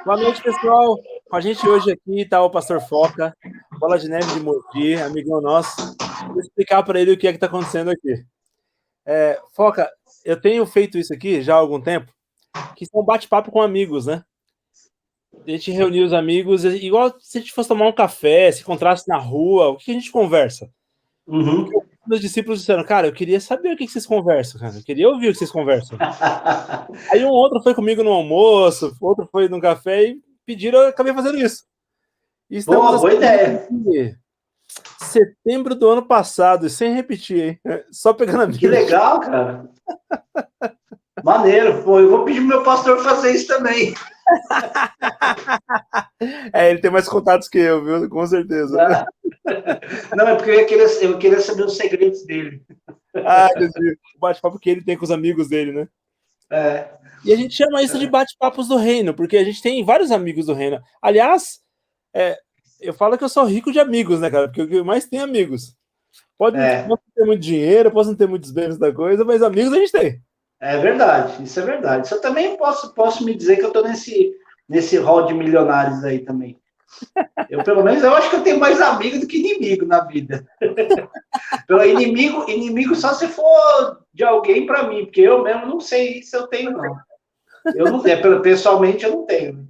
Boa noite, pessoal. Com a gente hoje aqui está o Pastor Foca, Bola de Neve de Mogi, amigão nosso. Vou explicar para ele o que é que está acontecendo aqui. Foca, eu tenho feito isso aqui já há algum tempo, que são bate-papo com amigos, né? A gente reunir os amigos, igual se a gente fosse tomar um café, se encontrasse na rua, o que a gente conversa? Porque Uhum. meus discípulos disseram, cara, eu queria saber o que vocês conversam, cara. Eu queria ouvir o que vocês conversam. Aí um outro foi comigo no almoço, outro foi no café e pediram, eu acabei fazendo isso. E estamos Boa, assim, boa ideia. setembro do ano passado, e sem repetir, hein? Só pegando a Que minha. legal, cara. Maneiro. Pô, eu vou pedir pro meu pastor fazer isso também. Ele tem mais contatos que eu, viu? Com certeza. Não, é porque eu queria saber os segredos dele. Entendi. O bate-papo que ele tem com os amigos dele, né? É, E a gente chama isso de bate-papos do reino, porque a gente tem vários amigos do reino. Aliás, é, eu falo que eu sou rico de amigos, né, cara? Porque eu mais tenho amigos. Pode não é, ter muito dinheiro, posso não ter muitos bens da coisa, mas amigos a gente tem. é verdade. Isso é verdade. Isso eu também posso me dizer que eu tô nesse hall de milionários aí também. Eu, pelo menos, eu acho que eu tenho mais amigo do que inimigo na vida. Pelo inimigo só se for de alguém para mim, porque eu mesmo não sei se eu tenho, não. Eu não tenho, pessoalmente eu não tenho.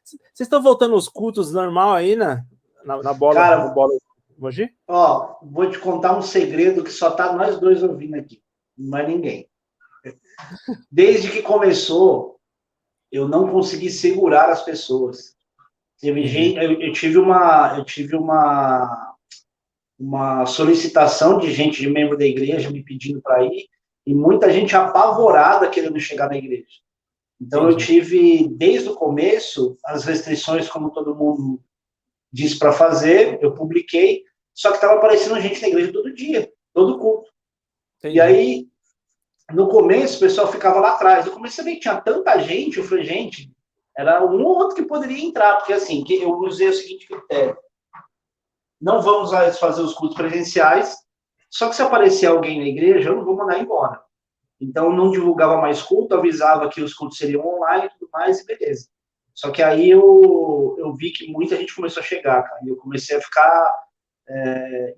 Vocês estão voltando aos cultos normal aí, né? Na bola, no Cara, bola Mogi? ó, vou te contar um segredo que só tá nós dois ouvindo aqui, mais ninguém. Desde que começou, eu não consegui segurar as pessoas. Teve Entendi. gente, eu tive uma solicitação de gente, de membro da igreja, me pedindo para ir, e muita gente apavorada querendo chegar na igreja. Então, eu Entendi. tive, desde o começo, as restrições, como todo mundo disse para fazer, eu publiquei, só que estava aparecendo gente na igreja todo dia, todo culto. E Entendi. aí, no começo, o pessoal ficava lá atrás. Eu comecei a ver que tinha tanta gente, eu falei, gente, era um ou outro que poderia entrar, porque assim, eu usei o seguinte critério: não vamos mais fazer os cultos presenciais, só que se aparecer alguém na igreja, eu não vou mandar embora. Então, não divulgava mais culto, avisava que os cultos seriam online e tudo mais, e beleza. Só que aí eu vi que muita gente começou a chegar, cara, e eu comecei a ficar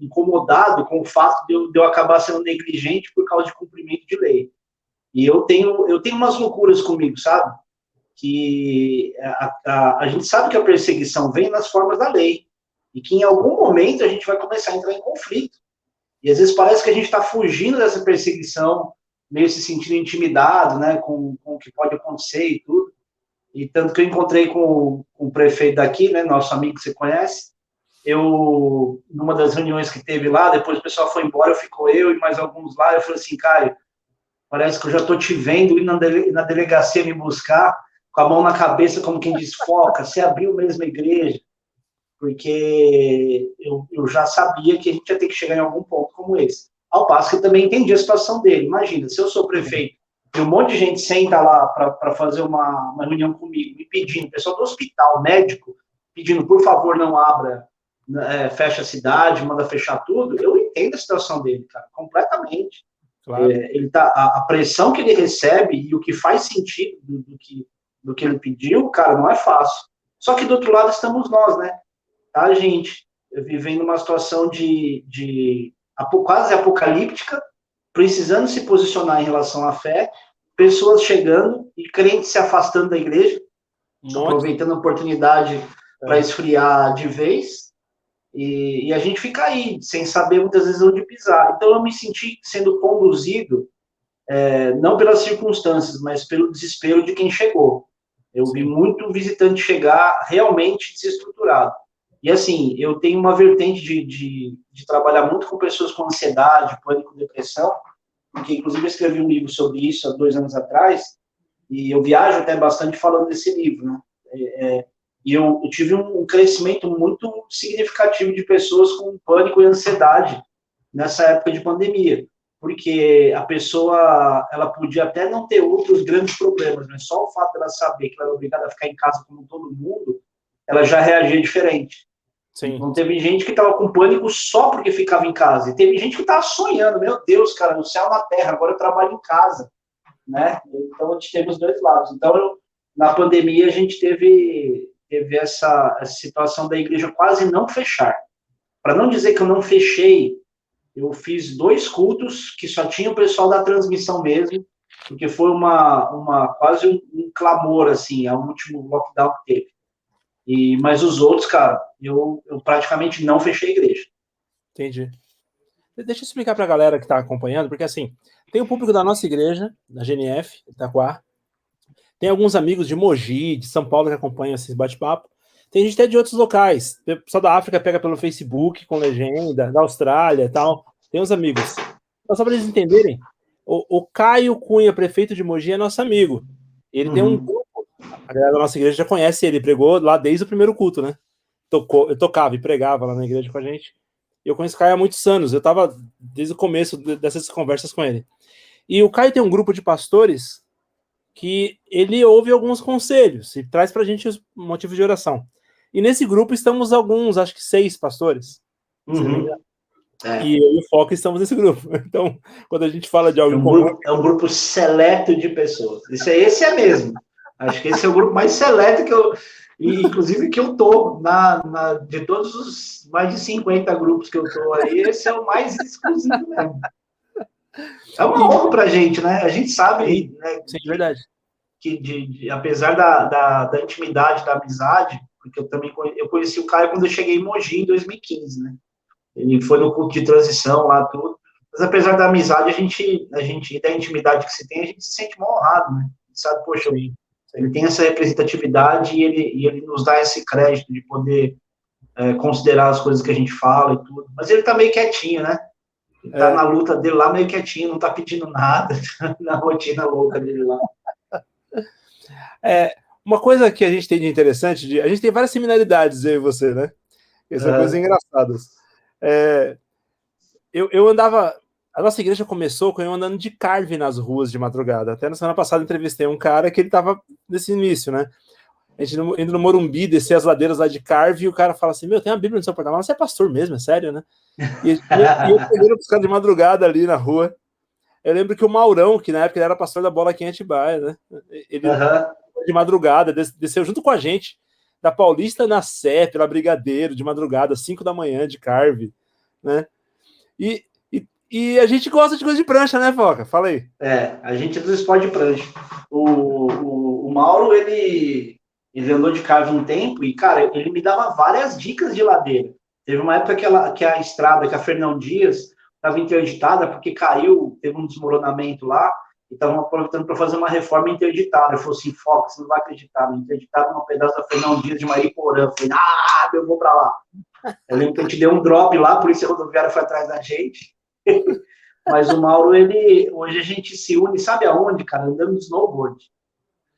incomodado com o fato de eu acabar sendo negligente por causa de cumprimento de lei. E eu tenho umas loucuras comigo, sabe? Que a gente sabe que a perseguição vem nas formas da lei, e que em algum momento a gente vai começar a entrar em conflito. E às vezes parece que a gente está fugindo dessa perseguição, meio se sentindo intimidado, né, com o que pode acontecer e tudo. E tanto que eu encontrei com o prefeito daqui, né, nosso amigo que você conhece, numa das reuniões que teve lá, depois o pessoal foi embora, ficou eu e mais alguns lá, eu falei assim, Caio, parece que eu já estou te vendo ir na delegacia me buscar, com a mão na cabeça, como quem diz, foca, você abriu mesmo a igreja, porque eu já sabia que a gente ia ter que chegar em algum ponto como esse. Ao passo que eu também entendi a situação dele. Imagina, se eu sou prefeito e um monte de gente senta lá para fazer uma reunião comigo, me pedindo, pessoal do hospital, médico, pedindo, por favor, não abra, fecha a cidade, manda fechar tudo, eu entendo a situação dele, cara, completamente. Claro. A pressão que ele recebe e o que faz sentido do que ele pediu, cara, não é fácil. Só que do outro lado estamos nós, né? Tá, gente? Vivendo uma situação de quase apocalíptica, precisando se posicionar em relação à fé, pessoas chegando e crentes se afastando da igreja, Um monte. aproveitando a oportunidade para esfriar de vez, e a gente fica aí, sem saber muitas vezes onde pisar. Então eu me senti sendo conduzido, não pelas circunstâncias, mas pelo desespero de quem chegou. Eu vi Sim. muito visitante chegar realmente desestruturado. E assim, eu tenho uma vertente de trabalhar muito com pessoas com ansiedade, pânico, depressão, porque inclusive eu escrevi um livro sobre isso há 2 anos atrás, e eu viajo até bastante falando desse livro, né? E eu tive um crescimento muito significativo de pessoas com pânico e ansiedade nessa época de pandemia, porque a pessoa, ela podia até não ter outros grandes problemas, mas só o fato dela saber que ela era obrigada a ficar em casa como todo mundo, ela já reagia diferente. Sim. Então, teve gente que estava com pânico só porque ficava em casa. E teve gente que estava sonhando, meu Deus, cara, no céu, na terra, agora eu trabalho em casa, né? Então, a gente teve os dois lados. Então, na pandemia a gente teve essa situação da igreja quase não fechar. Para não dizer que eu não fechei, eu fiz 2 cultos que só tinha o pessoal da transmissão mesmo, porque foi quase um clamor, assim, ao último lockdown que teve. Mas os outros, cara, eu praticamente não fechei a igreja. Entendi. Deixa eu explicar para a galera que está acompanhando, porque assim, tem o público da nossa igreja, da GNF, Itaquá, tem alguns amigos de Mogi, de São Paulo que acompanham esses bate-papo, tem gente até de outros locais, o pessoal da África pega pelo Facebook com legenda, da Austrália e tal, tem uns amigos. Então, só para eles entenderem, o Caio Cunha, prefeito de Mogi, é nosso amigo. Ele tem um grupo, a galera da nossa igreja já conhece ele, pregou lá desde o primeiro culto, né? Eu tocava e pregava lá na igreja com a gente. Eu conheço o Caio há muitos anos, eu estava desde o começo dessas conversas com ele. E o Caio tem um grupo de pastores que ele ouve alguns conselhos e traz para a gente os motivos de oração. E nesse grupo estamos alguns, acho que 6 pastores, se não me engano. E eu e o Foca estamos nesse grupo. Então, quando a gente fala de algo comum... É um grupo seleto de pessoas. Esse é mesmo. Acho que esse é o grupo mais seleto que eu... Inclusive que eu tô de todos os mais de 50 grupos que eu tô aí, esse é o mais exclusivo mesmo. É uma honra pra gente, né? A gente sabe, né, sim, verdade. Que apesar da intimidade, da amizade, porque eu conheci o Caio quando eu cheguei em Mogi em 2015, né? Ele foi no culto de transição lá, tudo. Mas apesar da amizade, a gente da intimidade que se tem, a gente se sente mal honrado, né? A gente sabe, poxa, ele tem essa representatividade e ele nos dá esse crédito de poder considerar as coisas que a gente fala e tudo. Mas ele tá meio quietinho, né? Ele tá na luta dele lá meio quietinho, não tá pedindo nada, na rotina louca dele lá. Uma coisa que a gente tem de interessante, a gente tem várias similaridades, eu e você, né? São coisas engraçadas. Eu andava... A nossa igreja começou com eu andando de carve nas ruas de madrugada. Até na semana passada entrevistei um cara que ele estava nesse início, né? A gente indo no Morumbi, descer as ladeiras lá de carve, e o cara fala assim, meu, tem uma Bíblia no seu porta-malas, você é pastor mesmo, é sério, né? E eu correndo os caras de madrugada ali na rua. Eu lembro que o Maurão, que na época ele era pastor da Bola aqui em Atibaia, né? Ele de madrugada, desceu junto com a gente, da Paulista na Sé, pela Brigadeiro, de madrugada, 5 da manhã, de carve, né? E a gente gosta de coisa de prancha, né, Foca? Fala aí. A gente é dos esportes de prancha. O Mauro, ele andou de carve um tempo e, cara, ele me dava várias dicas de ladeira. Teve uma época que a estrada, que a Fernão Dias estava interditada porque caiu, teve um desmoronamento lá, e estavam aproveitando para fazer uma reforma interditada. Eu falei assim, Foca, você não vai acreditar, interditaram um pedaço da Fernão Dias de Mariporã. Eu falei, eu vou para lá. Eu lembro que a gente deu um drop lá, por isso a rodoviária foi atrás da gente. Mas o Mauro, hoje a gente se une, sabe aonde, cara? Andando de snowboard.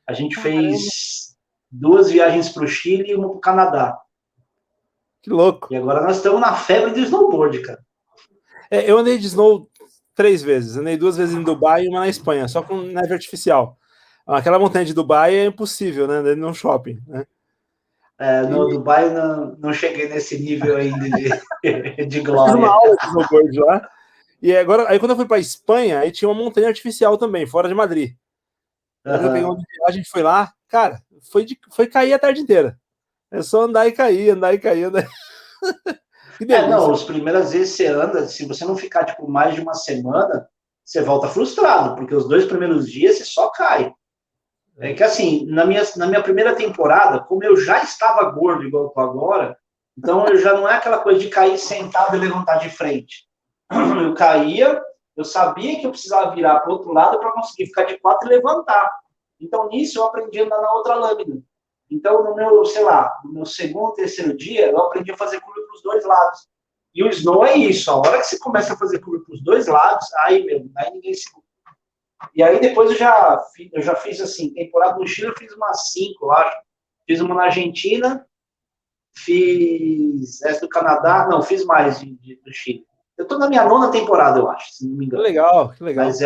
A gente fez 2 viagens para o Chile e uma para o Canadá. Que louco. E agora nós estamos na febre do snowboard, cara. Eu andei de snow 3 vezes. Andei 2 vezes em Dubai e uma na Espanha, só com neve artificial. Aquela montanha de Dubai é impossível, né? Andar num shopping, né? No Dubai não cheguei nesse nível ainda de glória. Eu fiz uma aula de snowboard lá. E agora, aí quando eu fui para Espanha, aí tinha uma montanha artificial também, fora de Madrid. Eu peguei uma viagem, a gente foi lá, cara, foi cair a tarde inteira. É só andar e cair, andar e cair, andar. Que não, as primeiras vezes você anda, se você não ficar tipo mais de uma semana, você volta frustrado, porque os 2 primeiros dias você só cai. É que assim, na minha primeira temporada, como eu já estava gordo igual eu tô agora, então eu já não é aquela coisa de cair sentado e levantar de frente. Eu caía, eu sabia que eu precisava virar para o outro lado para conseguir ficar de 4 e levantar. Então, nisso, eu aprendi a andar na outra lâmina. Então, no meu 2º, 3º dia, eu aprendi a fazer curva para os 2 lados. E o snow é isso, a hora que você começa a fazer curva para os 2 lados, aí ninguém se... E aí, depois eu já fiz, assim, temporada no Chile, eu fiz umas 5, eu acho. Fiz uma na Argentina, fiz essa do Canadá, não, fiz mais do Chile. Eu tô na minha 9ª temporada, eu acho, se não me engano. Que legal, que legal. Mas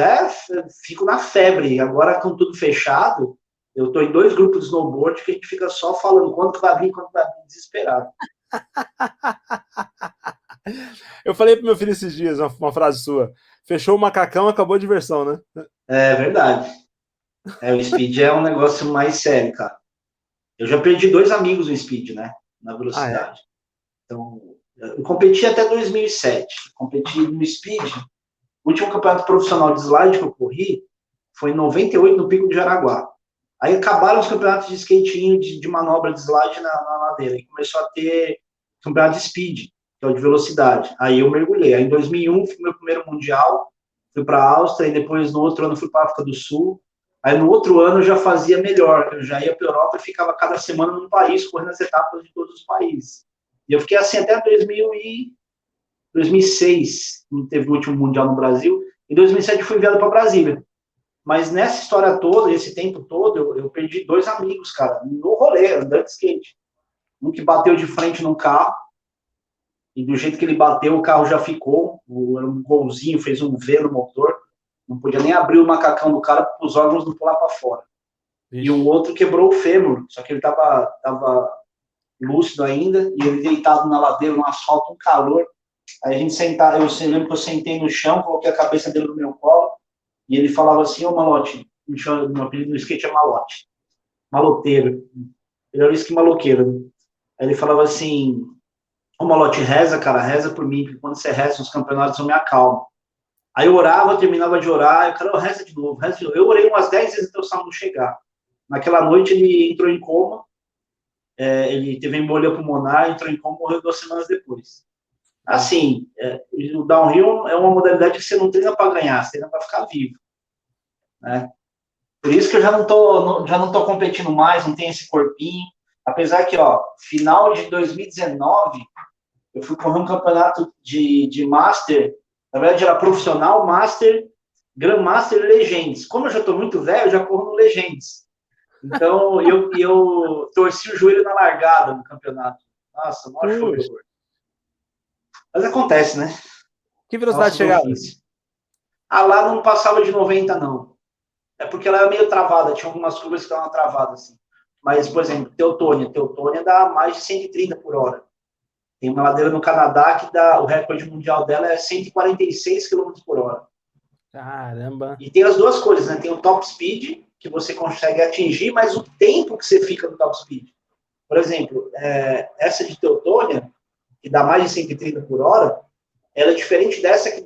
fico na febre. Agora, com tudo fechado, eu tô em 2 grupos de snowboard que a gente fica só falando quando vai vir, desesperado. Eu falei pro meu filho esses dias uma frase sua. Fechou o macacão, acabou a diversão, né? É verdade. O speed é um negócio mais sério, cara. Eu já perdi 2 amigos no speed, né? Na velocidade. Então, eu competi até 2007. Competi no speed. O último campeonato profissional de slide que eu corri foi em 98, no Pico de Jaraguá. Aí acabaram os campeonatos de skatinho, de manobra de slide na ladeira. E começou a ter campeonato de speed, que é o de velocidade. Aí eu mergulhei. Aí em 2001 foi meu primeiro mundial. Fui para a Áustria, e depois no outro ano fui para a África do Sul. Aí no outro ano eu já fazia melhor. Eu já ia para a Europa e ficava cada semana num país, correndo as etapas de todos os países. E eu fiquei assim até 2006, quando teve o último mundial no Brasil. Em 2007 eu fui enviado para Brasília. Mas nessa história toda, esse tempo todo, eu perdi 2 amigos, cara, no rolê, andando de skate. Um que bateu de frente num carro, e do jeito que ele bateu, o carro já ficou, um golzinho, fez um V no motor, não podia nem abrir o macacão do cara para os órgãos não pular para fora. Ixi. E o outro quebrou o fêmur, só que ele tava lúcido ainda, e ele deitado na ladeira, no asfalto, um calor. Aí a gente sentava, eu lembro que eu sentei no chão, coloquei a cabeça dele no meu colo, e ele falava assim: ô Malote, meu apelido no skate é Malote, maloteiro, ele era isso que maloqueiro. Aí ele falava assim: ô Malote, reza, cara, reza por mim, porque quando você reza nos campeonatos eu me acalmo. Aí eu orava, terminava de orar, e o cara, reza de novo, reza de novo. Eu orei umas 10 vezes até o SAMU chegar. Naquela noite ele entrou em coma, ele teve embolia pulmonar, entrou em coma e morreu 2 semanas depois. Assim, o downhill é uma modalidade que você não treina para ganhar, você treina para ficar vivo. Né? Por isso que eu já não tô competindo mais, não tenho esse corpinho. Apesar que, final de 2019, eu fui correr um campeonato de Master, na verdade era profissional, Master, Grandmaster e Legends. Como eu já estou muito velho, eu já corro no Legends. Então, eu torci o joelho na largada do campeonato. Nossa, maior show de horror. Mas acontece, né? Que velocidade chegava? Lá não passava de 90, não. É porque ela era meio travada, tinha algumas curvas que estavam travadas, assim. Mas, por exemplo, Teutônia dá mais de 130 por hora. Tem uma ladeira no Canadá que o recorde mundial dela é 146 km por hora. Caramba! E tem as duas coisas, né? Tem o top speed, que você consegue atingir, mas o tempo que você fica no top speed. Por exemplo, essa de Teutônia, que dá mais de 130 por hora, ela é diferente dessa que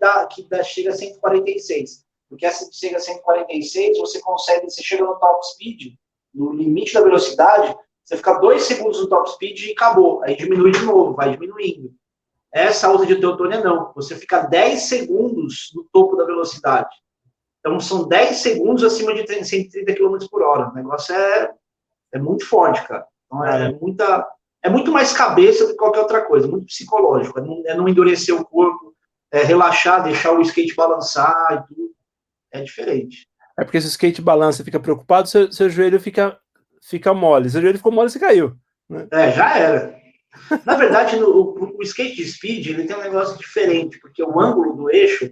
chega a 146. Porque essa que chega a 146, você chega no top speed, no limite da velocidade, você fica 2 segundos no top speed e acabou. Aí diminui de novo, vai diminuindo. Essa outra de Teutônia não. Você fica 10 segundos no topo da velocidade. Então, são 10 segundos acima de 130 km por hora. O negócio é muito forte, cara. Então, é muito mais cabeça do que qualquer outra coisa. Muito psicológico. É não endurecer o corpo, relaxar, deixar o skate balançar e tudo. É diferente. É porque se o skate balança e fica preocupado, seu joelho fica mole. Seu joelho ficou mole, você caiu. Né? Já era. Na verdade, o skate de speed, ele tem um negócio diferente, porque o ângulo do eixo,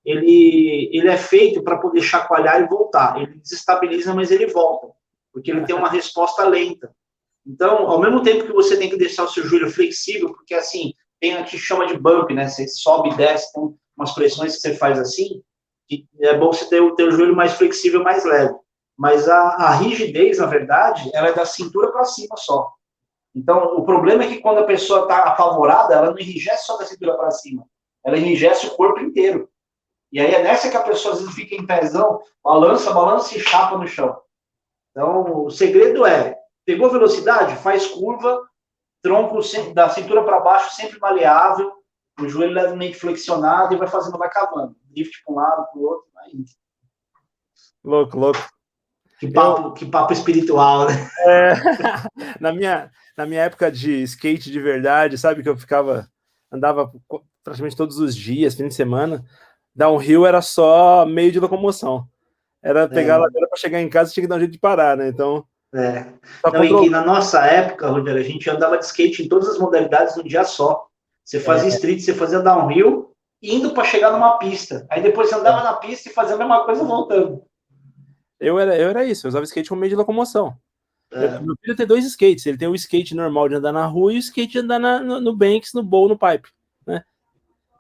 ele é feito para poder chacoalhar e voltar. Ele desestabiliza, mas ele volta, porque ele tem uma resposta lenta. Então, ao mesmo tempo que você tem que deixar o seu joelho flexível, porque assim, tem aqui chama de bump, né? Você sobe e desce, tem umas pressões que você faz assim, que é bom você ter o joelho mais flexível, mais leve. Mas a rigidez, na verdade, ela é da cintura para cima só. Então, o problema é que quando a pessoa está apavorada, ela não enrijece só da cintura para cima, ela enrijece o corpo inteiro. E aí é nessa que a pessoa às vezes fica em pezão, balança e chapa no chão. Então, o segredo pegou velocidade, faz curva, tronco da cintura para baixo sempre maleável, o joelho levemente flexionado e vai cavando. Drift para um lado, para o outro, vai indo. Louco. Que papo espiritual, né? Na minha época de skate de verdade, sabe, que eu andava praticamente todos os dias, fim de semana, downhill era só meio de locomoção. Era pegar a ladeira para chegar em casa, tinha que dar um jeito de parar, né? Então... e na nossa época, Rogério, a gente andava de skate em todas as modalidades num dia só. Você fazia street, você fazia downhill, indo para chegar numa pista. Aí depois você andava na pista e fazia a mesma coisa voltando. Eu era isso, eu usava skate como meio de locomoção. Meu filho tem 2 skates, ele tem o skate normal de andar na rua e o skate de andar no Banks, no bowl, no pipe, né?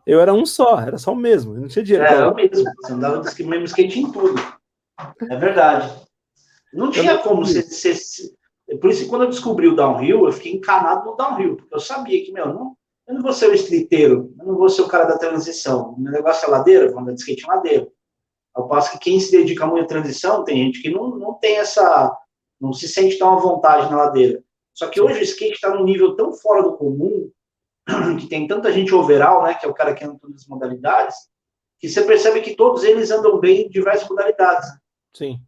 Eu era um só, era só o mesmo, não tinha dinheiro. Era o mesmo, você andava de mesmo skate em tudo. É verdade. Não tinha como você... Por isso que quando eu descobri o downhill, eu fiquei encanado no downhill, porque eu sabia que, eu não vou ser o streeteiro, eu não vou ser o cara da transição. O meu negócio é ladeira, vou andar de skate em ladeira. Ao passo que quem se dedica muito à transição, tem gente que não tem essa... não se sente tão à vontade na ladeira. Só que hoje o skate está num nível tão fora do comum, que tem tanta gente overall, né, que é o cara que anda em todas as modalidades, que você percebe que todos eles andam bem em diversas modalidades. Sim.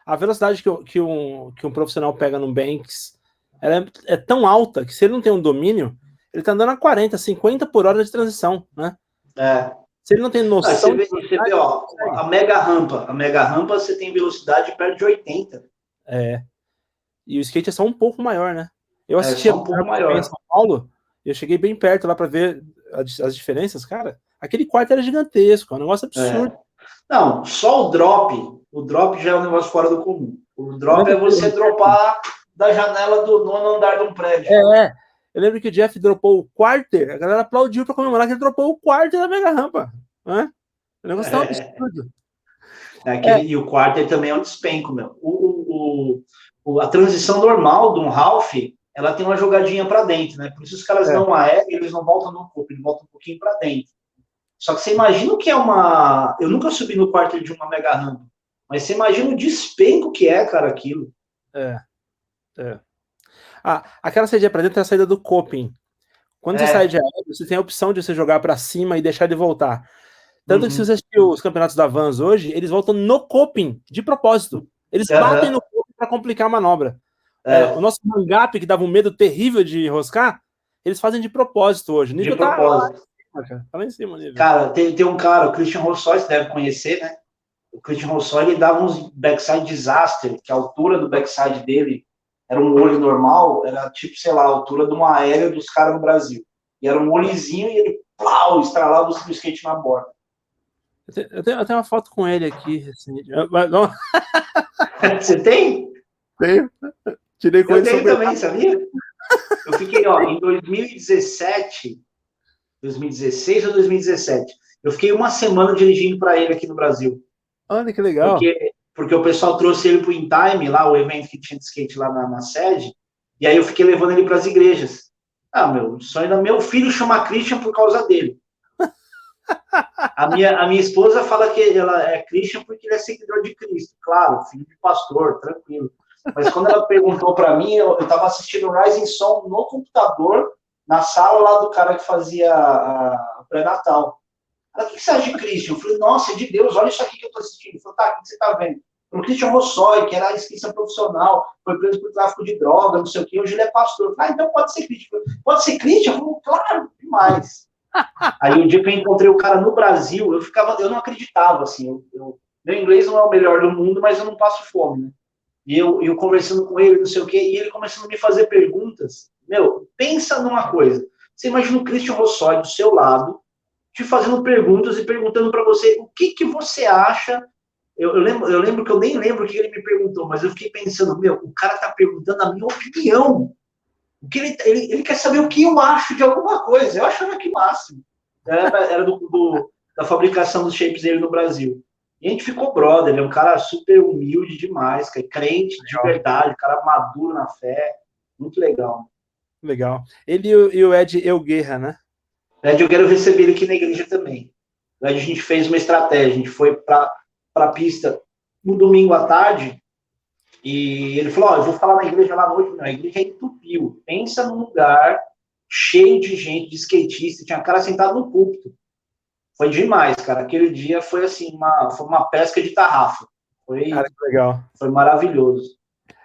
A velocidade que um profissional pega no Banks, ela é tão alta que se ele não tem um domínio, ele tá andando a 40, 50 por hora de transição, né? Se ele não tem noção... Você vê, ó, a mega rampa você tem velocidade perto de 80. E o skate é só um pouco maior, né? Eu assisti um pouco maior. Em São Paulo, eu cheguei bem perto lá para ver as diferenças, cara. Aquele quarto era gigantesco, é um negócio absurdo. Não, só o drop já é um negócio fora do comum. O drop é você dropar da janela do 9º andar de um prédio. Eu lembro que o Jeff dropou o quarter, a galera aplaudiu para comemorar que ele dropou o quarter da mega rampa. Né? O negócio tá um absurdo. E o quarter também é um despenco, meu. A transição normal de um half, ela tem uma jogadinha para dentro, né? Por isso os caras não aéreos, eles não voltam no corpo, eles voltam um pouquinho para dentro. Só que você imagina o que é uma... Eu nunca subi no quarter de uma mega rampa, mas você imagina o despenco que é, cara, aquilo. Aquela saída para dentro é a saída do coping. Quando você sai de aéreo, você tem a opção de você jogar para cima e deixar ele voltar. Tanto que se você assistir os campeonatos da Vans hoje, eles voltam no coping, de propósito. Eles batem no coping para complicar a manobra. O nosso hang-up, que dava um medo terrível de enroscar, eles fazem de propósito hoje. O nível tá lá em cima. Nível. Cara, tem um cara, o Christian Rossoi, você deve conhecer, né? O Christian Rossoi, ele dava uns backside disaster, que a altura do backside dele era um olho normal, era tipo, sei lá, a altura de uma aérea dos caras no Brasil. E era um olhozinho e ele, plau, estralava o skate na borda. Eu tenho uma foto com ele aqui, recente. Você tem? Tenho. Tirei com ele. Eu tenho também, sabia? Eu fiquei, em 2016 ou 2017, eu fiquei uma semana dirigindo para ele aqui no Brasil. Olha que legal. Porque o pessoal trouxe ele para o In Time, lá, o evento que tinha de skate lá na sede, e aí eu fiquei levando ele para as igrejas. Meu sonho meu filho chama Christian por causa dele. A minha esposa fala que ela é Christian porque ele é seguidor de Cristo. Claro, filho de pastor, tranquilo. Mas quando ela perguntou para mim, eu estava assistindo Rising Sun no computador, na sala lá do cara que fazia a pré-natal. Ela, o que você acha de Christian? Eu falei, nossa, é de Deus, olha isso aqui que eu estou assistindo. Eu falei, tá, o que você está vendo? O Christian Rossoi, que era inscrição profissional, foi preso por tráfico de droga, não sei o quê, hoje ele é pastor. Eu falei, então pode ser Christian. Pode ser Christian? Eu falei, claro, demais. Aí o dia que eu encontrei o cara no Brasil, eu não acreditava, assim, meu inglês não é o melhor do mundo, mas eu não passo fome, né? E eu conversando com ele, não sei o quê, e ele começando a me fazer perguntas. Pensa numa coisa. Você imagina o Christian Rossoi do seu lado, te fazendo perguntas e perguntando para você o que você acha. Eu lembro que eu nem lembro o que ele me perguntou, mas eu fiquei pensando, o cara tá perguntando a minha opinião. O que ele quer saber o que eu acho de alguma coisa. Eu achava que máximo. Era da fabricação dos shapes dele no Brasil. E a gente ficou brother, ele é um cara super humilde demais, cara, crente de verdade, cara maduro na fé, muito legal. Legal. Ele e o Ed Elguerra, né? O Ed Elguerra eu recebi ele aqui na igreja também. O Ed, a gente fez uma estratégia, a gente foi para a pista no domingo à tarde, e ele falou, eu vou falar na igreja lá à noite. Não, a igreja entupiu. Pensa num lugar cheio de gente, de skatista, tinha cara sentado no púlpito. Foi demais, cara. Aquele dia foi assim, foi uma pesca de tarrafa. Cara, que legal. Foi maravilhoso.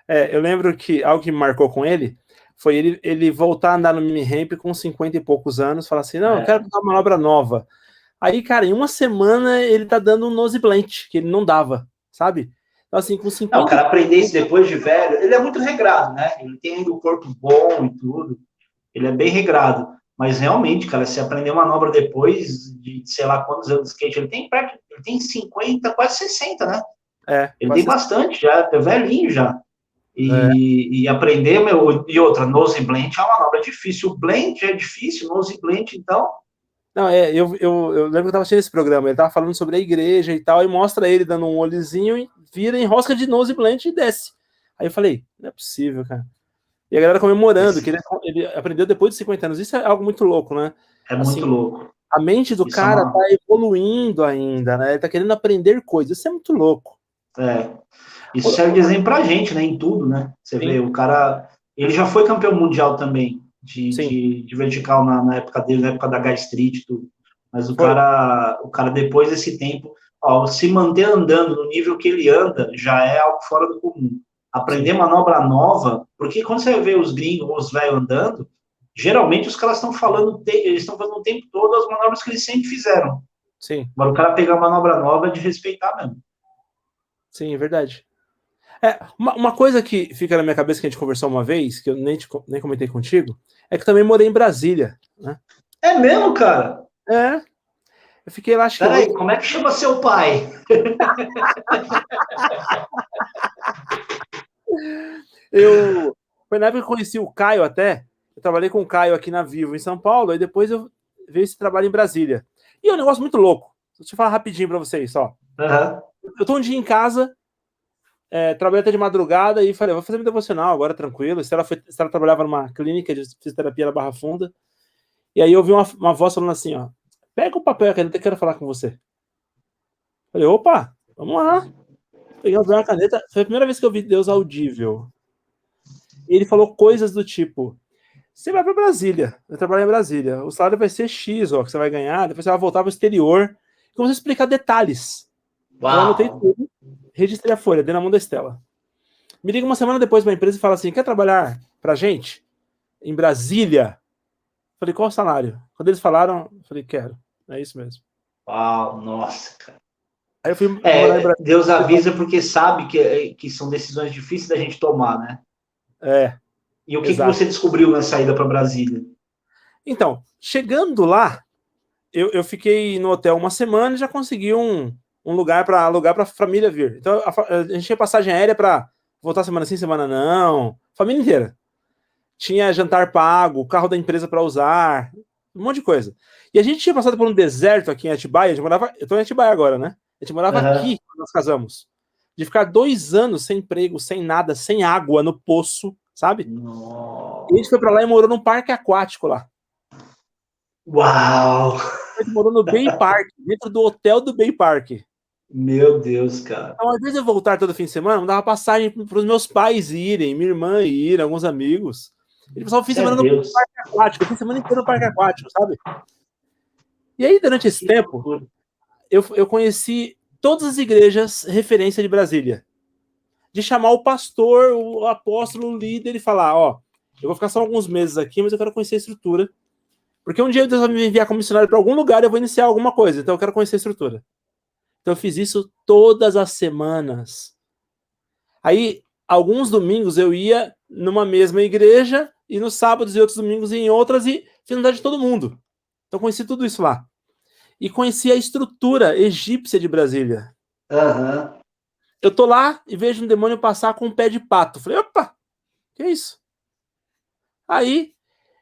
Eu lembro que algo que me marcou com ele foi ele voltar a andar no mini ramp com 50 e poucos anos, falar assim, não, eu quero dar uma manobra nova. Aí, cara, em uma semana ele tá dando um nose blunt, que ele não dava, sabe? Então, assim, com 50... Não, o cara aprender isso depois de velho, ele é muito regrado, né? Ele tem ainda o corpo bom e tudo. Ele é bem regrado. Mas realmente, cara, se aprender manobra depois de sei lá quantos anos de skate, ele tem 50, quase 60, né? Ele tem bastante já, é velhinho já. E aprender, e outra, nose blunt é uma manobra difícil. O blunt é difícil, nose blunt, então... Não, eu lembro que eu tava assistindo esse programa, ele tava falando sobre a igreja e tal, e mostra ele dando um olhozinho e vira em rosca de nose blend e desce. Aí eu falei, não é possível, cara. E a galera comemorando, que ele aprendeu depois de 50 anos. Isso é algo muito louco, né? É Assim, muito louco. a mente do Isso cara tá evoluindo ainda, né? Ele tá querendo aprender coisas. Isso é muito louco. Isso serve de exemplo pra gente, né? Em tudo, né? Você vê, o cara. Ele já foi campeão mundial também de vertical na época dele, na época da gastrite e tudo. Mas o cara, depois desse tempo, ó, se manter andando no nível que ele anda, já é algo fora do comum. Aprender manobra nova, porque quando você vê os gringos, os velhos andando, geralmente os caras estão falando, eles estão fazendo o tempo todo as manobras que eles sempre fizeram. Sim. Agora o cara pegar uma manobra nova é de respeitar mesmo. Sim, é verdade. Uma coisa que fica na minha cabeça que a gente conversou uma vez, que eu nem comentei contigo, é que eu também morei em Brasília, né? É mesmo, cara? Eu fiquei lá, acho que... Peraí, como é que chama seu pai? Foi na época que eu conheci o Caio até, eu trabalhei com o Caio aqui na Vivo, em São Paulo, e depois eu veio esse trabalho em Brasília. E é um negócio muito louco. Deixa eu falar rapidinho pra vocês, só. Eu tô um dia em casa, trabalhei até de madrugada e falei, vou fazer meu devocional agora, tranquilo. Estela trabalhava numa clínica de fisioterapia na Barra Funda. E aí eu ouvi uma voz falando assim, ó, pega o papel, caneta, eu quero falar com você. Falei, opa, vamos lá. Peguei uma caneta, foi a primeira vez que eu vi Deus audível. E ele falou coisas do tipo, você vai para Brasília, vai trabalhar em Brasília, o salário vai ser X, ó, que você vai ganhar, depois você vai voltar para o exterior. E começou a explicar detalhes. Uau. Eu anotei tudo, registrei a folha, dei na mão da Estela. Me liga uma semana depois para a empresa e fala assim, quer trabalhar pra gente em Brasília? Falei, qual o salário? Quando eles falaram, eu falei, quero. É isso mesmo. Uau, nossa, cara. Aí eu fui morar em Brasília. Deus avisa porque sabe que são decisões difíceis da gente tomar, né? E o que você descobriu na saída para Brasília? Então, chegando lá, eu fiquei no hotel uma semana e já consegui um lugar para alugar para a família vir. Então, a gente tinha passagem aérea para voltar semana sim, semana não. Família inteira. Tinha jantar pago, carro da empresa para usar, um monte de coisa. E a gente tinha passado por um deserto aqui em Atibaia. Eu estou em Atibaia agora, né? A gente morava aqui quando nós casamos. De ficar 2 anos sem emprego, sem nada, sem água no poço, sabe? Nossa. E a gente foi para lá e morou num parque aquático lá. Uau! A gente morou no Bay Park, dentro do hotel do Bay Park. Meu Deus, cara. Então, às vezes eu voltar todo fim de semana, eu dava passagem para os meus pais irem, minha irmã ir, alguns amigos. Ele passava o fim de semana no parque aquático, o fim de semana inteiro no parque aquático, sabe? E aí, durante esse tempo, eu conheci todas as igrejas referência de Brasília. De chamar o pastor, o apóstolo, o líder e falar, ó, eu vou ficar só alguns meses aqui, mas eu quero conhecer a estrutura. Porque um dia Deus vai me enviar como missionário para algum lugar e eu vou iniciar alguma coisa, então eu quero conhecer a estrutura. Então eu fiz isso todas as semanas. Aí, alguns domingos eu ia numa mesma igreja e nos sábados e outros domingos em outras e fiz andar de todo mundo. Então conheci tudo isso lá. E conheci a estrutura egípcia de Brasília. Eu tô lá e vejo um demônio passar com um pé de pato. Falei, opa, que é isso? Aí,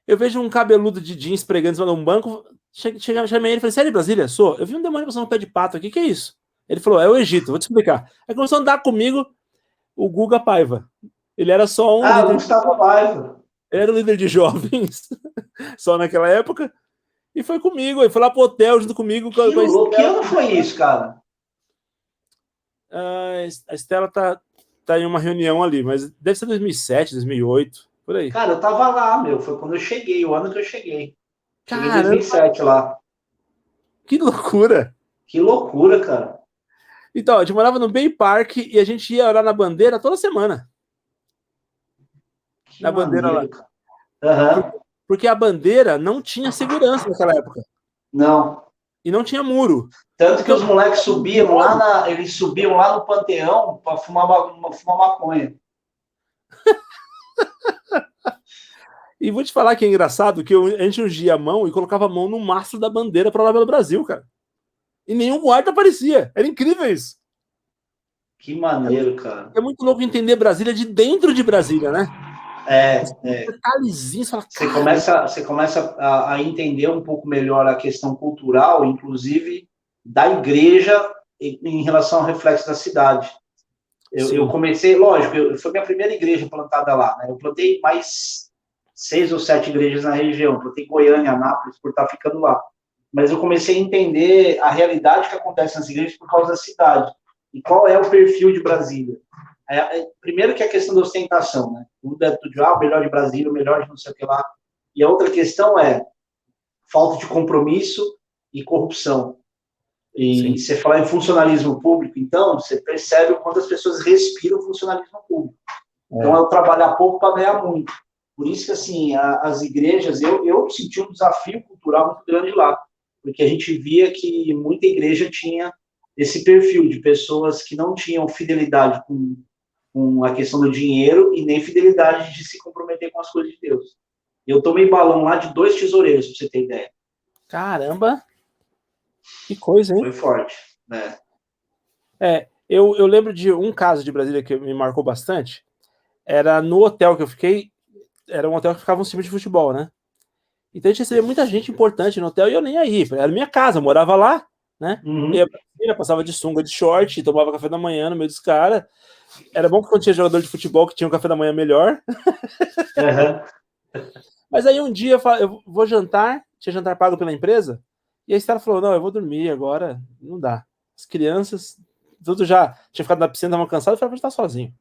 eu vejo um cabeludo de jeans pregando em cima de um banco, chamei ele e falei, sério, Brasília? Sou? Eu vi um demônio passando um pé de pato aqui, que é isso? Ele falou, é o Egito, vou te explicar. Aí começou a andar comigo o Guga Paiva. Ele era só um líder. Gustavo Paiva. Ele era o líder de jovens, só naquela época. E foi comigo, ele foi lá pro hotel junto comigo. Que ano foi isso, cara? A Estela tá em uma reunião ali, mas deve ser 2007, 2008, por aí. Cara, eu tava lá, meu, foi quando eu cheguei, o ano que eu cheguei. Cheguei em Caramba, 2007 lá. Que loucura! Que loucura, cara. Então, a gente morava no Bay Park e a gente ia orar na bandeira toda semana. Que na bandeira maneiro, lá. Porque a bandeira não tinha segurança naquela época. Não. E não tinha muro. Tanto que os moleques subiam lá, eles subiam lá no Panteão para fumar maconha. E vou te falar que é engraçado que a gente ungia a mão e colocava a mão no mastro da bandeira para lá pelo Brasil, cara. E nenhum guarda aparecia. Era incrível isso. Que maneiro, cara. É muito louco entender Brasília de dentro de Brasília, né? Detalhezinho, você fala, você começa a entender um pouco melhor a questão cultural, inclusive da igreja em relação ao reflexo da cidade. Eu comecei, lógico, foi minha primeira igreja plantada lá, né? Eu plantei mais 6 ou 7 igrejas na região, plantei Goiânia, Anápolis, por estar ficando lá. Mas eu comecei a entender a realidade que acontece nas igrejas por causa da cidade. E qual é o perfil de Brasília? Primeiro que é a questão da ostentação, né? Tudo é tudo, o melhor de Brasília, o melhor de não sei o que lá. E a outra questão é falta de compromisso e corrupção. E você falar em funcionalismo público, então, você percebe o quanto as pessoas respiram funcionalismo público. Então, é o trabalhar pouco para ganhar muito. Por isso que, assim, as igrejas, eu senti um desafio cultural muito grande lá, porque a gente via que muita igreja tinha esse perfil de pessoas que não tinham fidelidade com a questão do dinheiro e nem fidelidade de se comprometer com as coisas de Deus. Eu tomei balão lá de 2 tesoureiros, para você ter ideia. Caramba! Que coisa, hein? Foi forte, né? Eu lembro de um caso de Brasília que me marcou bastante. Era no hotel que eu fiquei. Era um hotel que ficava um time de futebol, né? Então a gente recebia muita gente importante no hotel e eu nem aí. Era minha casa, eu morava lá, né? Ia pra cima, passava de sunga, de short, tomava café da manhã no meio dos caras. Era bom que quando tinha jogador de futebol que tinha um café da manhã melhor. Mas aí um dia eu vou jantar, tinha jantar pago pela empresa, e aí esse cara falou, não, eu vou dormir agora, não dá. As crianças, tudo já tinha ficado na piscina, estavam cansados, eu falei, vou estar sozinho.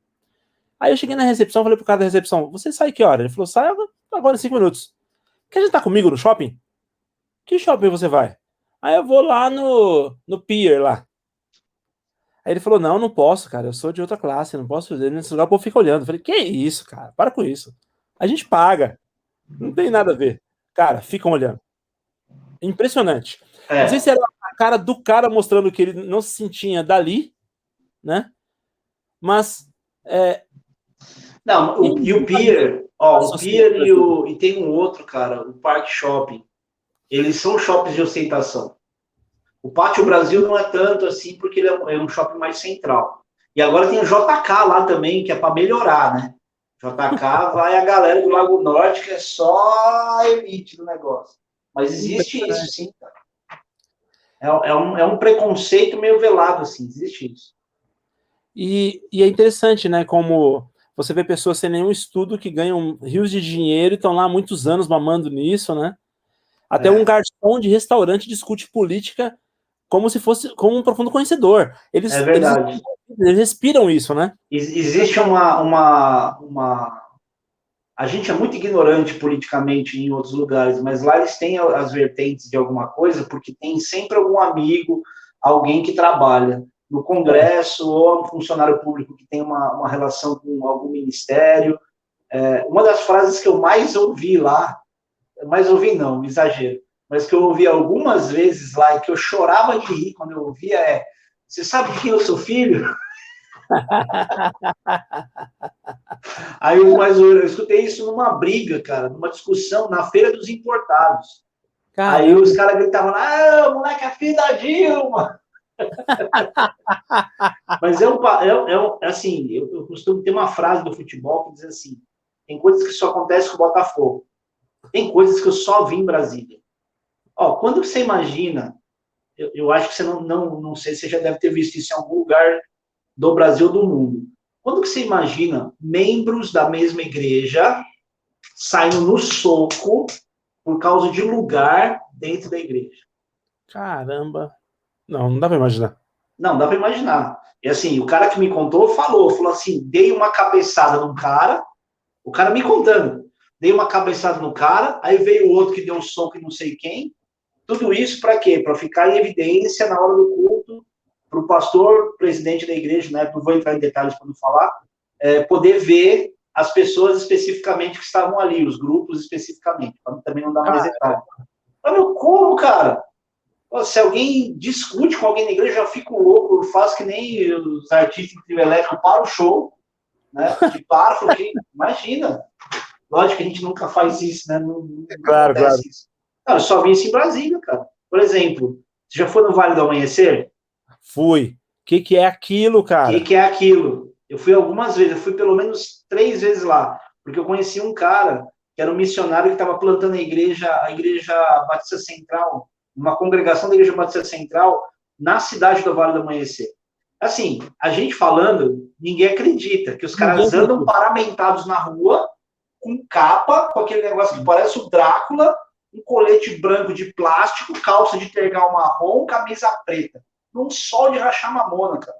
Aí eu cheguei na recepção, falei pro cara da recepção, você sai que hora? Ele falou, sai agora em 5 minutos. Quer jantar comigo no shopping? Que shopping você vai? Aí eu vou lá no Pier, lá. Aí ele falou, não posso, cara, eu sou de outra classe, não posso fazer, nesse lugar o povo fica olhando. Eu falei, que isso, cara, para com isso. A gente paga, não tem nada a ver. Cara, ficam olhando. Impressionante. Não sei se era a cara do cara mostrando que ele não se sentia dali, né? Mas... Não, e o Pier, o Pier e tem um outro, cara, o Park Shopping. Eles são shoppings de ostentação. O Pátio Brasil não é tanto assim, porque ele é um shopping mais central. E agora tem o JK lá também, que é para melhorar, né? JK vai a galera do Lago Norte, que é só a elite do negócio. Mas existe isso, sim, cara. É um preconceito meio velado, assim, existe isso. E é interessante, né, como você vê pessoas sem nenhum estudo que ganham rios de dinheiro e estão lá há muitos anos mamando nisso, né? Até um garçom de restaurante discute política como se fosse como um profundo conhecedor. Eles respiram isso, né? Existe uma... A gente é muito ignorante politicamente em outros lugares, mas lá eles têm as vertentes de alguma coisa, porque tem sempre algum amigo, alguém que trabalha no Congresso ou um funcionário público que tem uma relação com algum ministério. Uma das frases que eu mais ouvi lá, mais ouvi não, exagero, mas que eu ouvi algumas vezes lá e que eu chorava de rir quando eu ouvia você sabe de quem eu sou filho? Aí eu escutei isso numa briga, cara, numa discussão na Feira dos Importados. Caramba. Aí os caras gritavam, moleque, é filho da Dilma! Mas assim, eu costumo ter uma frase do futebol que diz assim, tem coisas que só acontecem com o Botafogo, tem coisas que eu só vi em Brasília. Quando você imagina, eu acho que você não sei se você já deve ter visto isso em algum lugar do Brasil ou do mundo. Quando que você imagina membros da mesma igreja saindo no soco por causa de lugar dentro da igreja? Caramba! Não dá para imaginar. Não, dá para imaginar. E assim, o cara que me contou falou assim, dei uma cabeçada no cara, o cara me contando, dei uma cabeçada no cara, aí veio o outro que deu um soco e não sei quem. Tudo isso para quê? Para ficar em evidência na hora do culto, para o pastor, presidente da igreja, né, não vou entrar em detalhes para não falar, poder ver as pessoas especificamente que estavam ali, os grupos especificamente, para também não dar mais detalhes. Mas, como, cara? Se alguém discute com alguém na igreja, eu já fico louco, eu faço que nem os artistas de trio elétrico para o show, né, que para, porque, imagina, lógico que a gente nunca faz isso, né, não acontece isso. Não, eu só vi isso em Brasília, cara. Por exemplo, você já foi no Vale do Amanhecer? Fui. O que é aquilo, cara? O que é aquilo? Eu fui algumas vezes, eu fui pelo menos 3 vezes lá. porque eu conheci um cara que era um missionário que estava plantando a igreja Batista Central, uma congregação da Igreja Batista Central, na cidade do Vale do Amanhecer. Assim, a gente falando, ninguém acredita que os caras andam paramentados na rua, com capa, com aquele negócio que parece o Drácula, um colete branco de plástico, calça de tergal marrom, camisa preta. Num sol de rachar mamona, cara.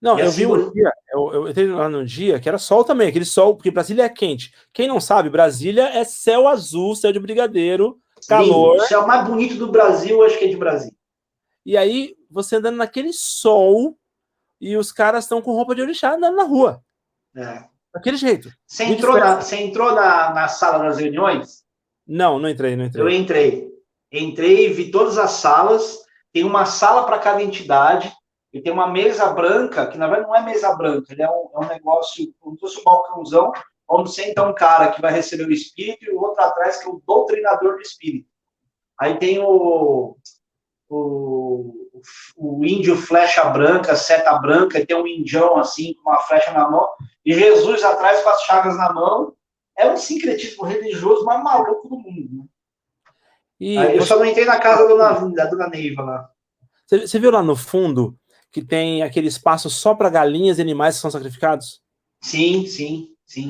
Não, e eu assim, vi um dia, eu entrei lá num dia que era sol também, aquele sol, porque Brasília é quente. Quem não sabe, Brasília é céu azul, céu de brigadeiro, calor. O céu mais bonito do Brasil, acho que é de Brasília. E aí, você andando naquele sol, e os caras estão com roupa de orixá andando na rua. Daquele jeito. Você entrou na sala das reuniões? Não entrei. Eu entrei, vi todas as salas, tem uma sala para cada entidade, e tem uma mesa branca, que na verdade não é mesa branca, ele é um negócio, como se fosse um balcãozão, onde senta um cara que vai receber o espírito e o outro atrás que é o doutrinador do espírito. Aí tem o índio flecha branca, seta branca, e tem um indião assim, com uma flecha na mão, e Jesus atrás com as chagas na mão. É um sincretismo religioso mais maluco do mundo. Né? Eu só não entrei na casa da dona Neiva lá. Você viu lá no fundo que tem aquele espaço só para galinhas e animais que são sacrificados? Sim.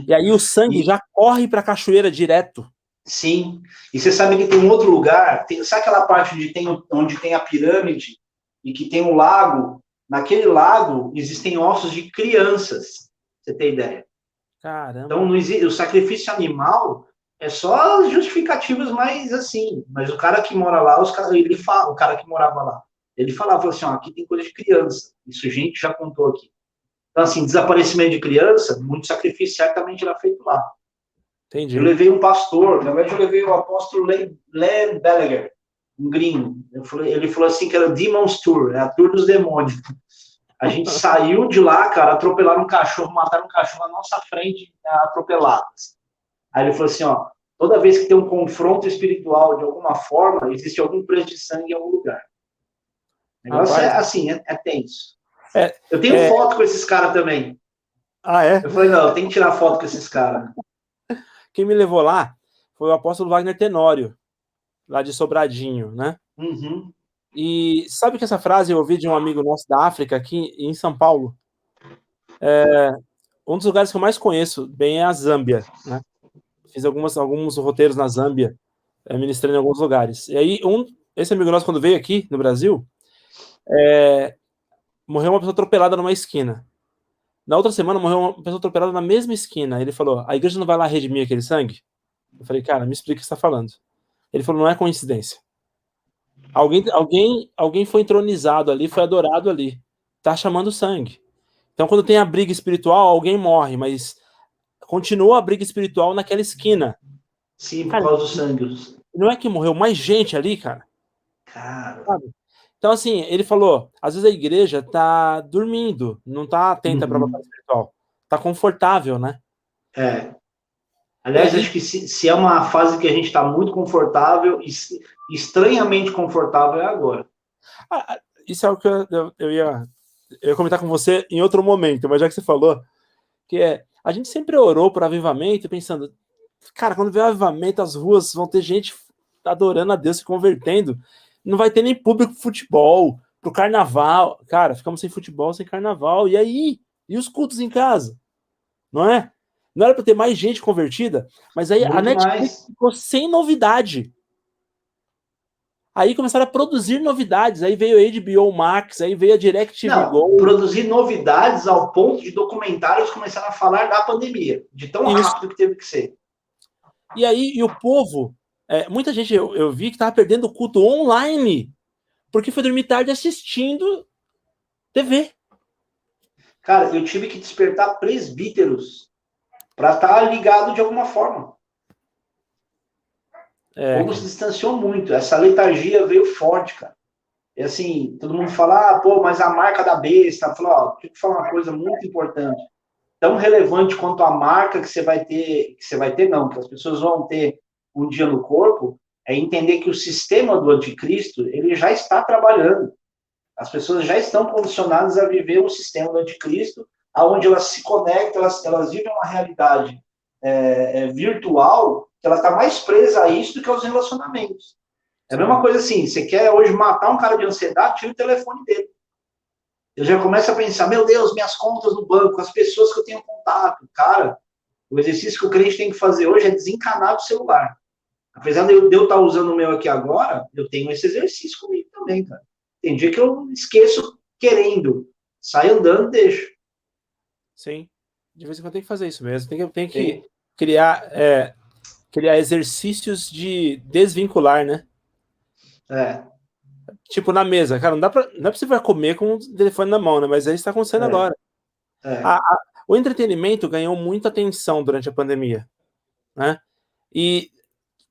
E aí o sangue já corre para a cachoeira direto. Sim. E você sabe que tem um outro lugar, sabe aquela parte onde tem a pirâmide e que tem um lago? Naquele lago existem ossos de crianças. Você tem ideia? Caramba. Então, não existe, o sacrifício animal é só as justificativas mais assim. Mas o cara que mora lá, o cara que morava lá, ele falava assim, ó, aqui tem coisa de criança. Isso a gente já contou aqui. Então, assim, desaparecimento de criança, muito sacrifício certamente era feito lá. Entendi. Eu levei um pastor, na verdade eu levei o apóstolo Len Gallagher, um gringo. Ele falou assim que era o Demon's Tour, é a tour dos demônios. A gente saiu de lá, cara, atropelaram um cachorro, mataram um cachorro na nossa frente, atropelado. Aí ele falou assim, ó, toda vez que tem um confronto espiritual de alguma forma, existe algum preço de sangue em algum lugar. O negócio é assim, é tenso. Eu tenho foto com esses caras também. Ah, é? Eu falei, não, eu tenho que tirar foto com esses caras. Quem me levou lá foi o apóstolo Wagner Tenório, lá de Sobradinho, né? Uhum. E sabe que essa frase eu ouvi de um amigo nosso da África, aqui em São Paulo? Um dos lugares que eu mais conheço bem é a Zâmbia, né? Fiz alguns roteiros na Zâmbia, ministrei em alguns lugares. E aí, esse amigo nosso, quando veio aqui no Brasil, morreu uma pessoa atropelada numa esquina. Na outra semana, morreu uma pessoa atropelada na mesma esquina. Ele falou, a igreja não vai lá redimir aquele sangue? Eu falei, cara, me explica o que você está falando. Ele falou, não é coincidência. Alguém foi entronizado ali, foi adorado ali. Tá chamando sangue. Então, quando tem a briga espiritual, alguém morre, mas continua a briga espiritual naquela esquina. Sim, por causa dos sangues. Não é que morreu mais gente ali, cara? Cara. Sabe? Então, assim, ele falou, às vezes a igreja tá dormindo, não tá atenta para a batalha espiritual. Tá confortável, né? Aliás, acho que se é uma fase que a gente está muito confortável, estranhamente confortável, é agora. Isso é o que eu ia comentar com você em outro momento, mas já que você falou, que a gente sempre orou por avivamento, pensando, cara, quando vier o avivamento, as ruas vão ter gente adorando a Deus, se convertendo, não vai ter nem público pro futebol, pro carnaval, cara, ficamos sem futebol, sem carnaval, e aí? E os cultos em casa? Não é? Não era para ter mais gente convertida, mas aí a Netflix ficou sem novidade. Aí começaram a produzir novidades, aí veio a HBO Max, aí veio a DirecTV Go. Produzir novidades ao ponto de documentários começaram a falar da pandemia, de tão rápido que teve que ser. E aí, o povo, muita gente eu vi que estava perdendo o culto online, porque foi dormir tarde assistindo TV. Cara, eu tive que despertar presbíteros para estar ligado de alguma forma. O povo se distanciou muito. Essa letargia veio forte, cara. E assim, todo mundo fala, mas a marca da besta. Fala, deixa eu te falar uma coisa muito importante. Tão relevante quanto a marca que você vai ter, que as pessoas vão ter um dia no corpo, é entender que o sistema do anticristo, ele já está trabalhando. As pessoas já estão condicionadas a viver um sistema do anticristo, onde elas se conectam, elas vivem uma realidade virtual, que ela está mais presa a isso do que aos relacionamentos. É a mesma coisa assim, você quer hoje matar um cara de ansiedade, tira o telefone dele. Eu já começo a pensar, meu Deus, minhas contas no banco, as pessoas que eu tenho contato. Cara, o exercício que o crente tem que fazer hoje é desencanar do celular. Apesar de eu estar usando o meu aqui agora, eu tenho esse exercício comigo também, cara. Tem dia que eu esqueço querendo. Sai andando e deixo. Sim. De vez em quando tem que fazer isso mesmo. Tem que criar, criar exercícios de desvincular, né? Tipo, na mesa. Cara, não é pra você vai comer com o telefone na mão, né? Mas é isso que está acontecendo agora. O entretenimento ganhou muita atenção durante a pandemia, né? E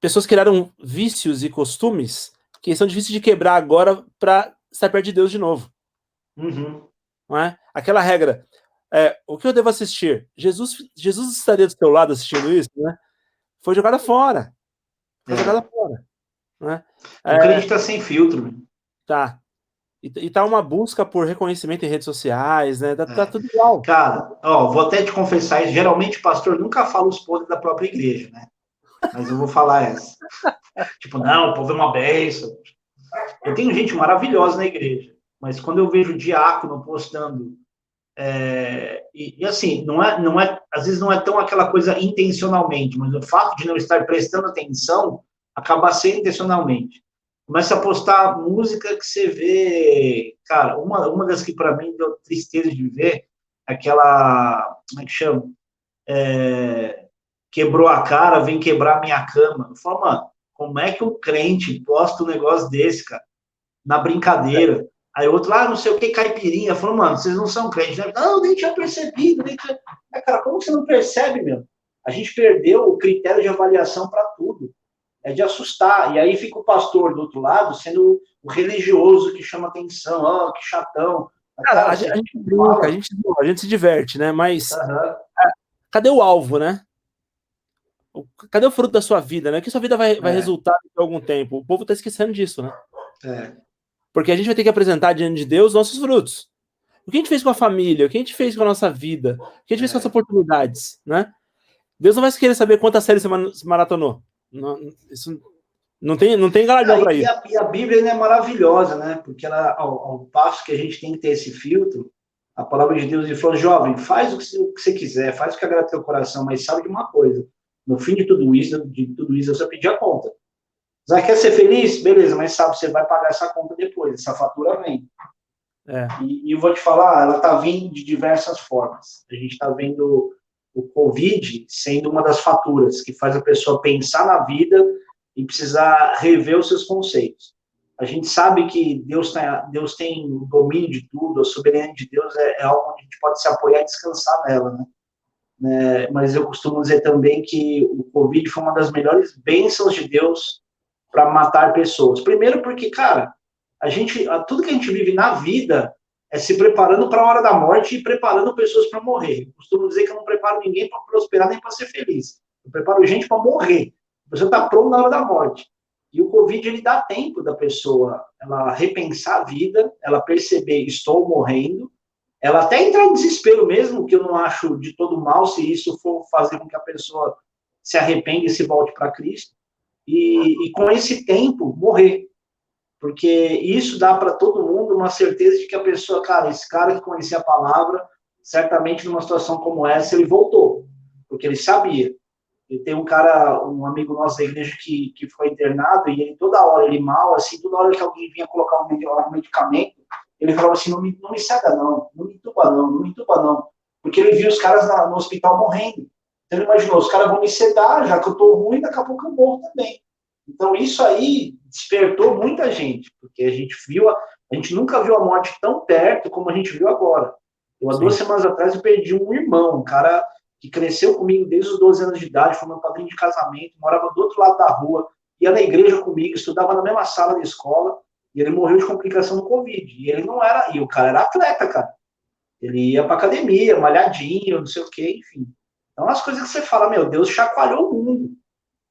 pessoas criaram vícios e costumes que são difíceis de quebrar agora para estar perto de Deus de novo. Uhum. Não é? Aquela regra, o que eu devo assistir? Jesus estaria do seu lado assistindo isso, né? Foi jogada fora. Foi jogada fora. Né? O crente está sem filtro. Tá. E tá uma busca por reconhecimento em redes sociais, né? Tá tudo igual. Cara, vou até te confessar isso. Geralmente, pastor nunca fala os podres da própria igreja, né? Mas eu vou falar essa. Tipo, não, o povo é uma bênção. Eu tenho gente maravilhosa na igreja, mas quando eu vejo diácono postando, e assim, não é, às vezes não é tão aquela coisa intencionalmente, mas o fato de não estar prestando atenção acaba sendo intencionalmente. Começa a postar música que você vê, cara, uma das que para mim deu tristeza de ver, aquela, como é que chama? Quebrou a cara, vem quebrar minha cama. Eu falo, mano, como é que um crente posta um negócio desse, cara? Na brincadeira. Aí o outro lá, não sei o que, caipirinha. Falou, mano, vocês não são crentes, né? Não, nem tinha percebido. Cara, como você não percebe, meu? A gente perdeu o critério de avaliação para tudo. É de assustar. E aí fica o pastor do outro lado sendo o religioso que chama atenção. Que chatão. Cara, a gente brinca, a gente se diverte, né? Mas cadê o alvo, né? Cadê o fruto da sua vida, né? Que sua vida vai resultar em algum tempo. O povo tá esquecendo disso, né? Porque a gente vai ter que apresentar diante de Deus nossos frutos. O que a gente fez com a família, o que a gente fez com a nossa vida, o que a gente fez com as oportunidades, né? Deus não vai querer saber quantas séries você maratonou. Não, isso não tem galardão para isso. E a Bíblia é maravilhosa, né? Porque ela, ao passo que a gente tem que ter esse filtro, a palavra de Deus falou, jovem, faz o que você quiser, faz o que agrada teu coração, mas sabe de uma coisa, no fim de tudo isso você vai pedir a conta. Já quer ser feliz? Beleza, mas sabe, você vai pagar essa conta depois, essa fatura vem. E eu vou te falar, ela está vindo de diversas formas. A gente está vendo o Covid sendo uma das faturas que faz a pessoa pensar na vida e precisar rever os seus conceitos. A gente sabe que Deus tem o domínio de tudo, a soberania de Deus é algo onde a gente pode se apoiar e descansar nela, né? Mas eu costumo dizer também que o Covid foi uma das melhores bênçãos de Deus para matar pessoas. Primeiro porque, cara, tudo que a gente vive na vida é se preparando para a hora da morte e preparando pessoas para morrer. Eu costumo dizer que eu não preparo ninguém para prosperar nem para ser feliz. Eu preparo gente para morrer. A pessoa está pronta na hora da morte. E o Covid, ele dá tempo da pessoa ela repensar a vida, ela perceber, estou morrendo, ela até entrar em desespero mesmo, que eu não acho de todo mal se isso for fazer com que a pessoa se arrependa e se volte para Cristo. E com esse tempo, morrer. Porque isso dá para todo mundo uma certeza de que a pessoa, cara, esse cara que conhecia a palavra, certamente numa situação como essa, ele voltou. Porque ele sabia. E tem um amigo nosso da igreja que foi internado, e ele toda hora, ele mal, assim, toda hora que alguém vinha colocar um medicamento, ele falava assim, não me cega não me entuba não. Porque ele viu os caras no hospital morrendo. Então ele imaginou, os caras vão me sedar, já que eu tô ruim, daqui a pouco eu morro também. Então isso aí despertou muita gente, porque a gente nunca viu a morte tão perto como a gente viu agora. Há 2 semanas atrás eu perdi um irmão, um cara que cresceu comigo desde os 12 anos de idade, foi meu padrinho de casamento, morava do outro lado da rua, ia na igreja comigo, estudava na mesma sala de escola, e ele morreu de complicação do Covid. E o cara era atleta, cara. Ele ia pra academia, malhadinho, não sei o quê, enfim. Então, as coisas que você fala, meu Deus, chacoalhou o mundo.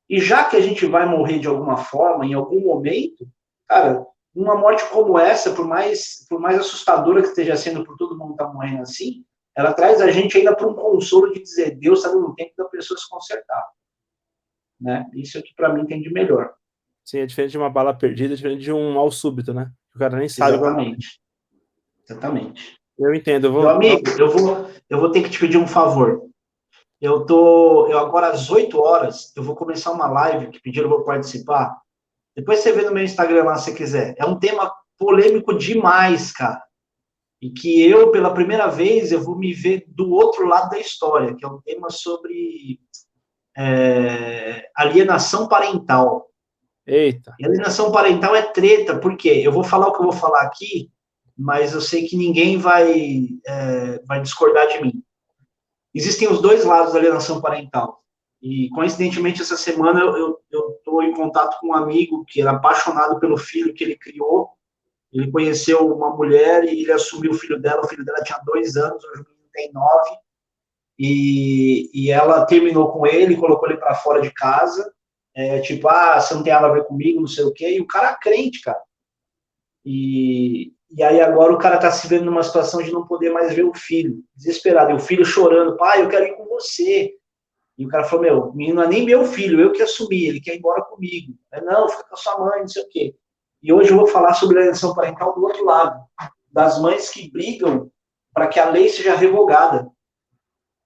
E já que a gente vai morrer de alguma forma, em algum momento, cara, uma morte como essa, por mais assustadora que esteja sendo por todo mundo que tá morrendo assim, ela traz a gente ainda para um consolo de dizer, Deus está dando tempo da pessoa se consertar. Né? Isso é o que para mim tem de melhor. Sim, é diferente de uma bala perdida, é diferente de um mal súbito, né? O cara nem sabe. Exatamente. Exatamente. Eu entendo. Meu amigo, eu vou ter que te pedir um favor. Eu agora às 8 horas, eu vou começar uma live que pediram para participar. Depois você vê no meu Instagram lá, se quiser. É um tema polêmico demais, cara. E que eu, pela primeira vez, eu vou me ver do outro lado da história, que é um tema sobre alienação parental. Eita. E alienação parental é treta, por quê? Eu vou falar o que eu vou falar aqui, mas eu sei que ninguém vai discordar de mim. Existem os dois lados da alienação parental. E, coincidentemente, essa semana eu estou em contato com um amigo que era apaixonado pelo filho que ele criou. Ele conheceu uma mulher e ele assumiu o filho dela tinha 2 anos, hoje o menino tem 9. E ela terminou com ele, colocou ele para fora de casa. Tipo, você não tem nada a ver comigo, não sei o quê. E o cara é crente, cara. E aí agora o cara tá se vendo numa situação de não poder mais ver o filho, desesperado. E o filho chorando, pai, eu quero ir com você. E o cara falou, meu, o menino não é nem meu filho, eu que assumi, ele quer ir embora comigo. Não, fica com a sua mãe, não sei o quê. E hoje eu vou falar sobre a alienação parental do outro lado, das mães que brigam para que a lei seja revogada,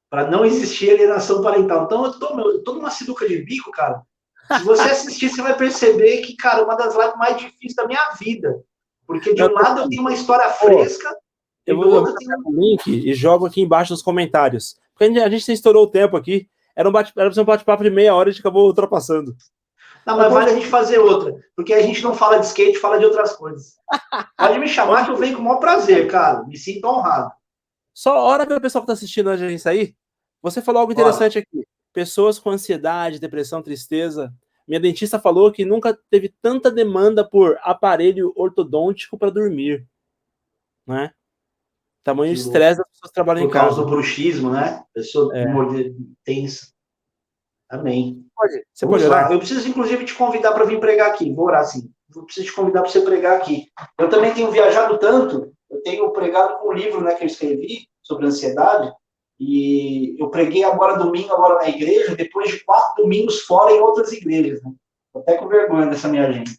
para não existir alienação parental. Então eu tô numa sinuca de bico, cara. Se você assistir, você vai perceber que, cara, uma das lives mais difíceis da minha vida. Porque de um lado eu tenho uma história fresca, eu vou dar um link e jogo aqui embaixo nos comentários. Porque a gente estourou o tempo aqui. Era um bate-papo de meia hora e a gente acabou ultrapassando. Não, mas vale a gente fazer outra. Porque a gente não fala de skate, fala de outras coisas. Pode me chamar que eu venho com o maior prazer, cara. Me sinto honrado. Só a hora que o pessoal que tá assistindo antes de a gente sair, você falou algo interessante aqui. Pessoas com ansiedade, depressão, tristeza. Minha dentista falou que nunca teve tanta demanda por aparelho ortodôntico para dormir. Né? Tamanho estresse das pessoas trabalham em casa. Por causa do bruxismo, né? Pessoa tensa. Amém. Você pode orar? Eu preciso, inclusive, te convidar para vir pregar aqui. Vou orar, sim. Eu preciso te convidar para você pregar aqui. Eu também tenho viajado tanto. Eu tenho pregado com um livro, né, que eu escrevi sobre ansiedade. E eu preguei agora domingo, agora na igreja, depois de 4 domingos fora em outras igrejas. Né? Tô até com vergonha dessa minha agenda.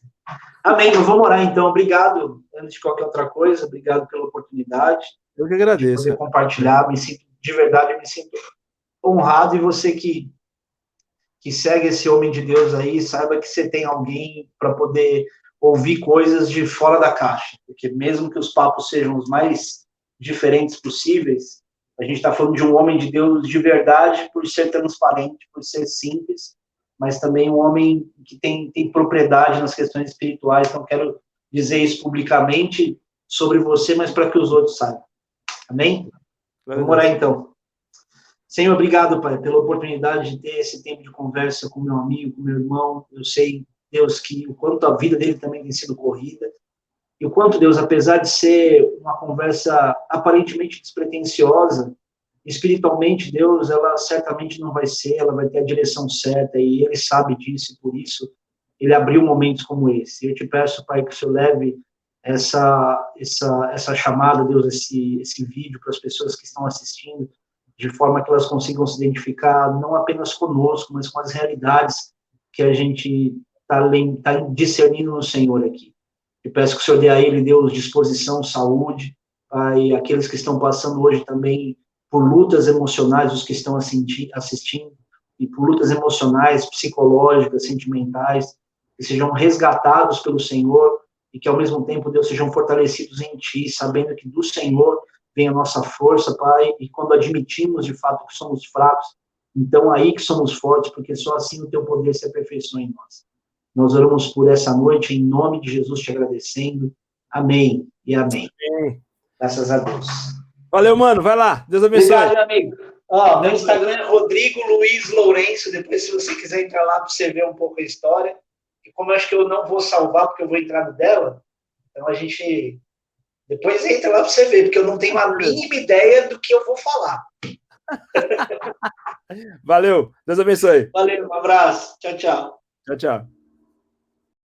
Amém. Eu vou orar, então. Obrigado, antes de qualquer outra coisa. Obrigado pela oportunidade. Eu que agradeço. De poder compartilhar. De verdade, me sinto honrado. E você que segue esse homem de Deus aí, saiba que você tem alguém para poder ouvir coisas de fora da caixa. Porque mesmo que os papos sejam os mais diferentes possíveis, a gente está falando de um homem de Deus de verdade, por ser transparente, por ser simples, mas também um homem que tem propriedade nas questões espirituais. Então, quero dizer isso publicamente sobre você, mas para que os outros saibam. Amém? Vamos orar, então. Senhor, obrigado, Pai, pela oportunidade de ter esse tempo de conversa com meu amigo, com meu irmão. Eu sei, Deus, que o quanto a vida dele também tem sido corrida. E o quanto, Deus, apesar de ser uma conversa aparentemente despretensiosa, espiritualmente, Deus, ela certamente não vai ser, ela vai ter a direção certa, e ele sabe disso, e por isso ele abriu momentos como esse. Eu te peço, Pai, que o Senhor leve essa chamada, Deus, esse vídeo para as pessoas que estão assistindo, de forma que elas consigam se identificar não apenas conosco, mas com as realidades que a gente está discernindo no Senhor aqui. Eu peço que o Senhor dê a ele, Deus, disposição, saúde, Pai, aqueles que estão passando hoje também por lutas emocionais, os que estão assistindo, e por lutas emocionais, psicológicas, sentimentais, que sejam resgatados pelo Senhor, e que ao mesmo tempo, Deus, sejam fortalecidos em Ti, sabendo que do Senhor vem a nossa força, Pai, e quando admitimos de fato que somos fracos, então aí que somos fortes, porque só assim o Teu poder se aperfeiçoa em nós. Nós oramos por essa noite, em nome de Jesus, te agradecendo. Amém e amém. Graças a Deus. Valeu, mano. Vai lá. Deus abençoe. Obrigado, meu amigo. Meu Instagram é Rodrigo Luiz Lourenço. Depois, se você quiser entrar lá para você ver um pouco a história. E como eu acho que eu não vou salvar, porque eu vou entrar no dela, então a gente... Depois entra lá para você ver, porque eu não tenho a mínima ideia do que eu vou falar. Valeu. Deus abençoe. Valeu, um abraço. Tchau, tchau. Tchau, tchau.